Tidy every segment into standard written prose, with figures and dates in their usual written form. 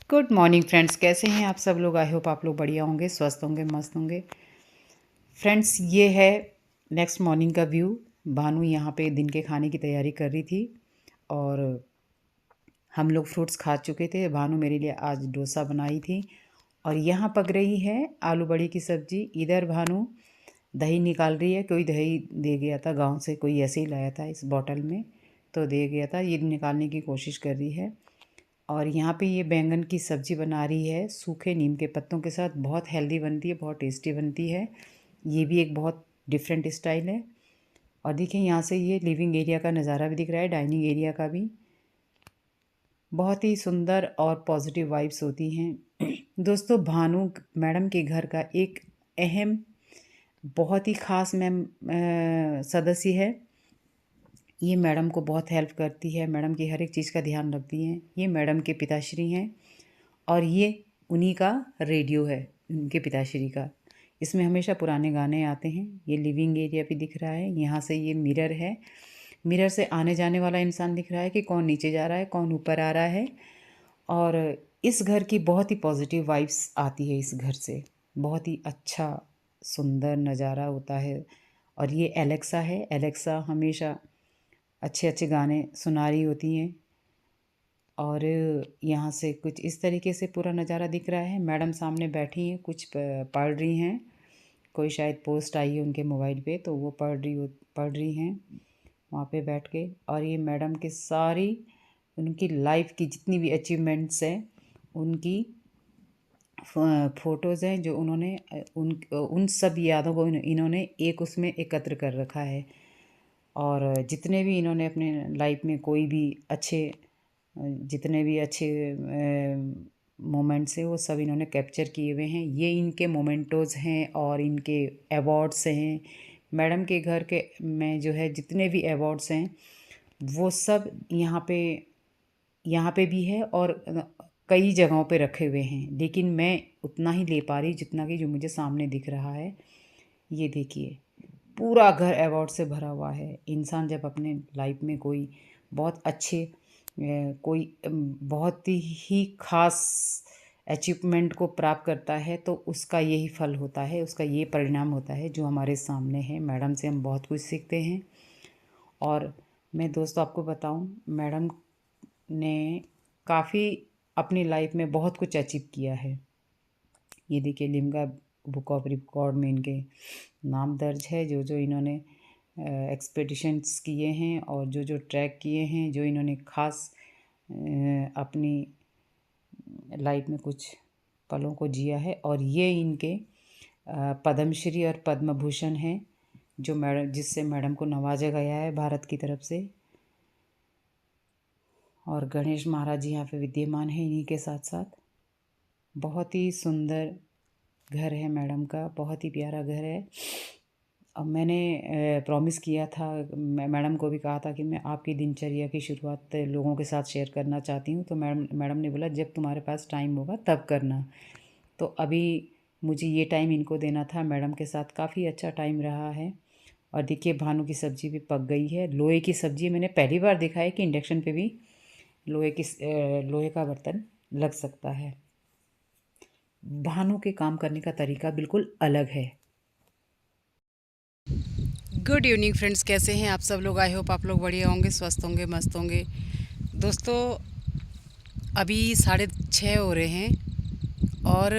Good morning friends, कैसे हैं आप सब लोग। आई होप आप लोग बढ़िया होंगे, स्वस्थ होंगे, मस्त होंगे। फ्रेंड्स, ये है नेक्स्ट मॉर्निंग का व्यू। भानु यहाँ पे दिन के खाने की तैयारी कर रही थी और हम लोग फ्रूट्स खा चुके थे। भानु मेरे लिए आज डोसा बनाई थी और यहाँ पक रही है आलू बड़ी की सब्ज़ी। इधर भानु दही निकाल रही है। कोई दही दे गया था गांव से, कोई ऐसे ही लाया था इस बॉटल में, तो दे गया था, ये निकालने की कोशिश कर रही है। और यहाँ पे ये बैंगन की सब्ज़ी बना रही है सूखे नीम के पत्तों के साथ। बहुत हेल्दी बनती है, बहुत टेस्टी बनती है। ये भी एक बहुत डिफरेंट स्टाइल है। और देखिए यहाँ से ये लिविंग एरिया का नज़ारा भी दिख रहा है, डाइनिंग एरिया का भी। बहुत ही सुंदर और पॉजिटिव वाइब्स होती हैं। दोस्तों, भानु मैडम के घर का एक अहम, बहुत ही ख़ास सदस्य है। ये मैडम को बहुत हेल्प करती है, मैडम की हर एक चीज़ का ध्यान रखती हैं। ये मैडम के पिताश्री हैं और ये उन्हीं का रेडियो है, उनके पिताश्री का। इसमें हमेशा पुराने गाने आते हैं। ये लिविंग एरिया भी दिख रहा है। यहाँ से ये मिरर है, मिरर से आने जाने वाला इंसान दिख रहा है कि कौन नीचे जा रहा है, कौन ऊपर आ रहा है। और इस घर की बहुत ही पॉजिटिव वाइब्स आती है इस घर से। बहुत ही अच्छा सुंदर नज़ारा होता है। और ये एलेक्सा है। एलेक्सा हमेशा अच्छे अच्छे गाने सुना रही होती हैं। और यहाँ से कुछ इस तरीके से पूरा नज़ारा दिख रहा है। मैडम सामने बैठी हैं, कुछ पढ़ रही हैं। कोई शायद पोस्ट आई है उनके मोबाइल पे, तो वो पढ़ रही हैं वहाँ पे बैठ के। और ये मैडम की सारी उनकी लाइफ की जितनी भी अचीवमेंट्स हैं, उनकी फ़ोटोज़ हैं जो उन्होंने उन सब यादों को इन्होंने एक उसमें एकत्र कर रखा है। और जितने भी इन्होंने अपने लाइफ में कोई भी जितने भी अच्छे मोमेंट्स हैं, वो सब इन्होंने कैप्चर किए हुए हैं। ये इनके मोमेंटोज़ हैं और इनके अवार्ड्स हैं। मैडम के घर के में जो है जितने भी अवार्ड्स हैं, वो सब यहाँ पे भी है और कई जगहों पे रखे हुए हैं। लेकिन मैं उतना ही ले पा रही जितना कि जो मुझे सामने दिख रहा है। ये देखिए, पूरा घर अवार्ड से भरा हुआ है। इंसान जब अपने लाइफ में कोई बहुत अच्छे बहुत ही ख़ास अचीवमेंट को प्राप्त करता है, तो उसका यही फल होता है, उसका ये परिणाम होता है जो हमारे सामने है। मैडम से हम बहुत कुछ सीखते हैं। और मैं दोस्तों आपको बताऊं, मैडम ने काफ़ी अपनी लाइफ में बहुत कुछ अचीव किया है। ये देखिए, लिम्का बुक ऑफ रिकॉर्ड में इनके नाम दर्ज है। जो जो इन्होंने एक्सपेडिशंस किए हैं और जो जो ट्रैक किए हैं, जो इन्होंने ख़ास अपनी लाइफ में कुछ पलों को जिया है। और ये इनके पद्मश्री और पद्म भूषण हैं, जो जिससे मैडम को नवाजा गया है भारत की तरफ से। और गणेश महाराज जी यहाँ पे विद्यमान हैं इन्हीं के साथ साथ। बहुत ही सुंदर घर है मैडम का, बहुत ही प्यारा घर है। अब मैंने प्रॉमिस किया था, मैडम को भी कहा था कि मैं आपकी दिनचर्या की शुरुआत लोगों के साथ शेयर करना चाहती हूँ। तो मैडम ने बोला जब तुम्हारे पास टाइम होगा तब करना। तो अभी मुझे ये टाइम इनको देना था। मैडम के साथ काफ़ी अच्छा टाइम रहा है। और देखिए, भानु की सब्ज़ी भी पक गई है। लोहे की सब्ज़ी मैंने पहली बार देखा है कि इंडक्शन पे भी लोहे का बर्तन लग सकता है। भानु के काम करने का तरीका बिल्कुल अलग है। गुड इवनिंग फ्रेंड्स, कैसे हैं आप सब लोग। आई होप आप लोग बढ़िया होंगे, स्वस्थ होंगे, मस्त होंगे। दोस्तों, अभी 6:30 हो रहे हैं और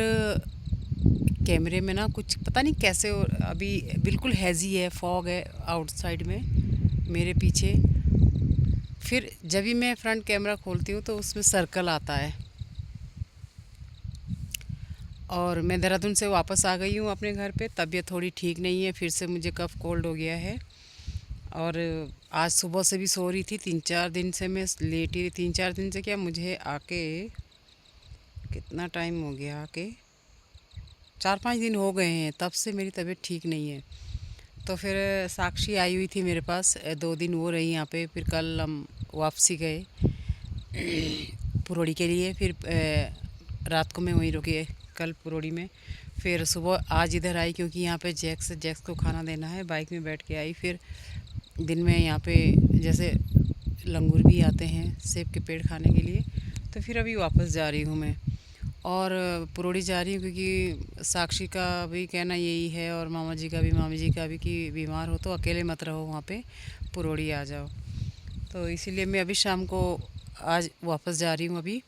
कैमरे में ना कुछ पता नहीं कैसे अभी बिल्कुल हैज़ी है, फॉग है आउटसाइड में मेरे पीछे। फिर जब भी मैं फ्रंट कैमरा खोलती हूँ तो उसमें सर्कल आता है। और मैं देहरादून से वापस आ गई हूँ अपने घर पे। तबीयत थोड़ी ठीक नहीं है, फिर से मुझे कफ़ कोल्ड हो गया है। और आज सुबह से भी सो रही थी। 3-4 दिन से मैं लेटी रही। 3-4 दिन से क्या, मुझे आके कितना टाइम हो गया, आके 4-5 दिन हो गए हैं, तब से मेरी तबीयत ठीक नहीं है। तो फिर साक्षी आई हुई थी मेरे पास, 2 दिन वो रही यहाँ पे। फिर कल हम वापसी गए पुरोड़ी के लिए। फिर रात को मैं वहीं रुकी कल पुरोड़ी में। फिर सुबह आज इधर आई क्योंकि यहाँ पे जैक्स को खाना देना है। बाइक में बैठ के आई। फिर दिन में यहाँ पे जैसे लंगूर भी आते हैं सेब के पेड़ खाने के लिए। तो फिर अभी वापस जा रही हूँ मैं। और पुरोड़ी जा रही हूँ क्योंकि साक्षी का भी कहना यही है और मामी जी का भी कि बीमार हो तो अकेले मत रहो वहाँ पे, पुरोड़ी आ जाओ। तो इसीलिए मैं अभी शाम को आज वापस जा रही हूँ अभी,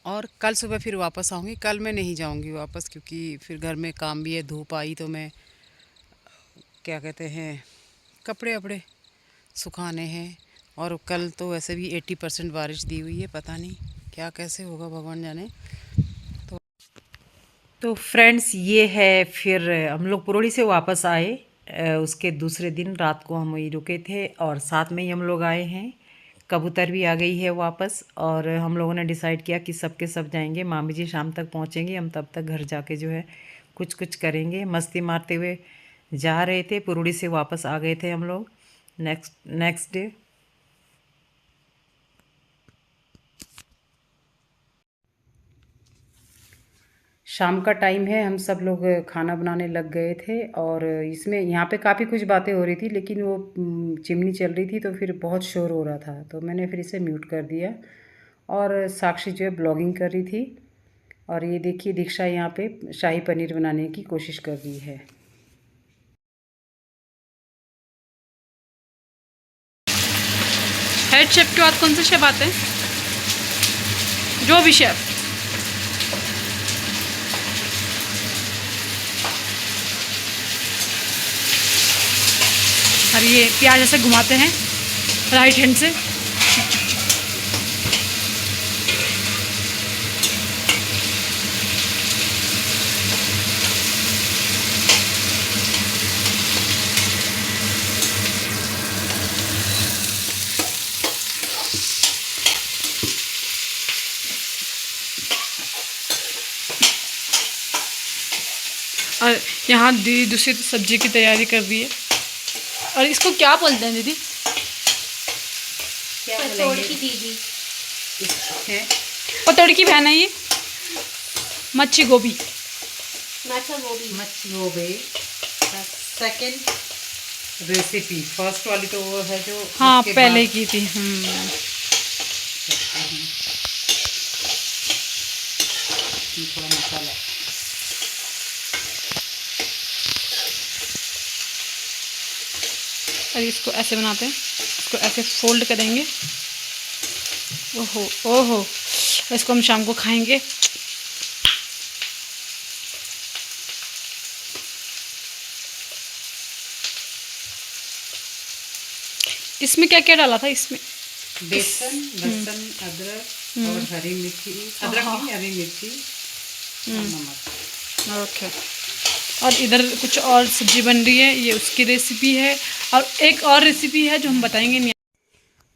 और कल सुबह फिर वापस आऊँगी। कल मैं नहीं जाऊँगी वापस क्योंकि फिर घर में काम भी है, धूप आई तो मैं क्या कहते हैं कपड़े वपड़े सुखाने हैं। और कल तो वैसे भी 80% बारिश दी हुई है, पता नहीं क्या कैसे होगा, भगवान जाने। तो फ्रेंड्स ये है, फिर हम लोग पुरोड़ी से वापस आए। उसके दूसरे दिन रात को हम वहीं रुके थे और साथ में ही हम लोग आए हैं। कबूतर भी आ गई है वापस और हम लोगों ने डिसाइड किया कि सबके सब जाएंगे। मामी जी शाम तक पहुंचेंगी, हम तब तक घर जाके जो है कुछ कुछ करेंगे। मस्ती मारते हुए जा रहे थे, पुरोड़ी से वापस आ गए थे हम लोग नेक्स्ट डे। शाम का टाइम है, हम सब लोग खाना बनाने लग गए थे और इसमें यहाँ पे काफ़ी कुछ बातें हो रही थी, लेकिन वो चिमनी चल रही थी तो फिर बहुत शोर हो रहा था, तो मैंने फिर इसे म्यूट कर दिया। और साक्षी जो है ब्लॉगिंग कर रही थी। और ये देखिए दीक्षा यहाँ पे शाही पनीर बनाने की कोशिश कर रही है। हेड शेफ के बाद कौन से शेफ आते हैं? जो भी शेफ। और ये प्याज ऐसे घुमाते हैं राइट हैंड से। और यहाँ दीदी दूसरी सब्जी की तैयारी कर रही है। और इसको क्या बोलते हैं दीदी? क्या पतोड़ की दीदी है? पतोड़ की बहन है ये। मच्छी गोभी। मच्छी गोभी सेकंड रेसिपी। फर्स्ट वाली तो वो है जो हाँ उसके पहले बाद की थी। थोड़ा मसाला। और इसको ऐसे बनाते हैं, इसको ऐसे फोल्ड करेंगे। ओहो ओहो, इसको हम शाम को खाएंगे। इसमें क्या क्या डाला था इसमें? बेसन, लहसुन, अदरक और हरी मिर्ची, अदरक नहीं, हरी मिर्ची और नमक। ओके। और इधर कुछ और सब्जी बन रही है, ये उसकी रेसिपी है। और एक और रेसिपी है जो हम बताएंगे नहीं।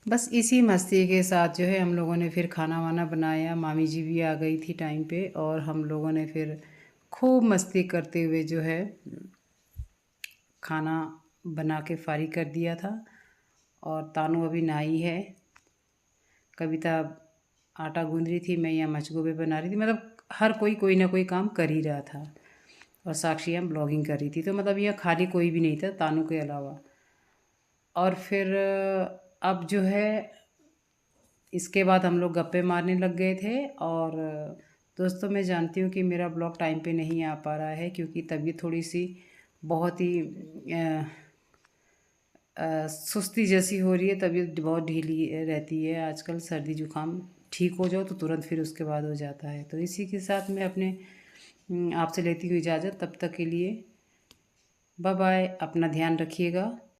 बस इसी मस्ती के साथ जो है हम लोगों ने फिर खाना वाना बनाया। मामी जी भी आ गई थी टाइम पे और हम लोगों ने फिर खूब मस्ती करते हुए जो है खाना बना के फारिग कर दिया था। और तानू अभी नहाई है, कविता आटा गूंद रही थी, मैं यहाँ मचगोबे बना रही थी। मतलब हर कोई कोई ना कोई काम कर ही रहा था। और साक्षी यहाँ ब्लॉगिंग कर रही थी, तो मतलब यहाँ खाली कोई भी नहीं था तानू के अलावा। और फिर अब जो है इसके बाद हम लोग गप्पे मारने लग गए थे। और दोस्तों मैं जानती हूँ कि मेरा ब्लॉग टाइम पे नहीं आ पा रहा है क्योंकि तबीयत थोड़ी सी बहुत ही सुस्ती जैसी हो रही है। तबीयत बहुत ढीली रहती है आजकल। सर्दी जुकाम ठीक हो जाओ तो तुरंत फिर उसके बाद हो जाता है। तो इसी के साथ मैं अपने आपसे लेती हूँ इजाज़त। तब तक के लिए बाय बाय, अपना ध्यान रखिएगा।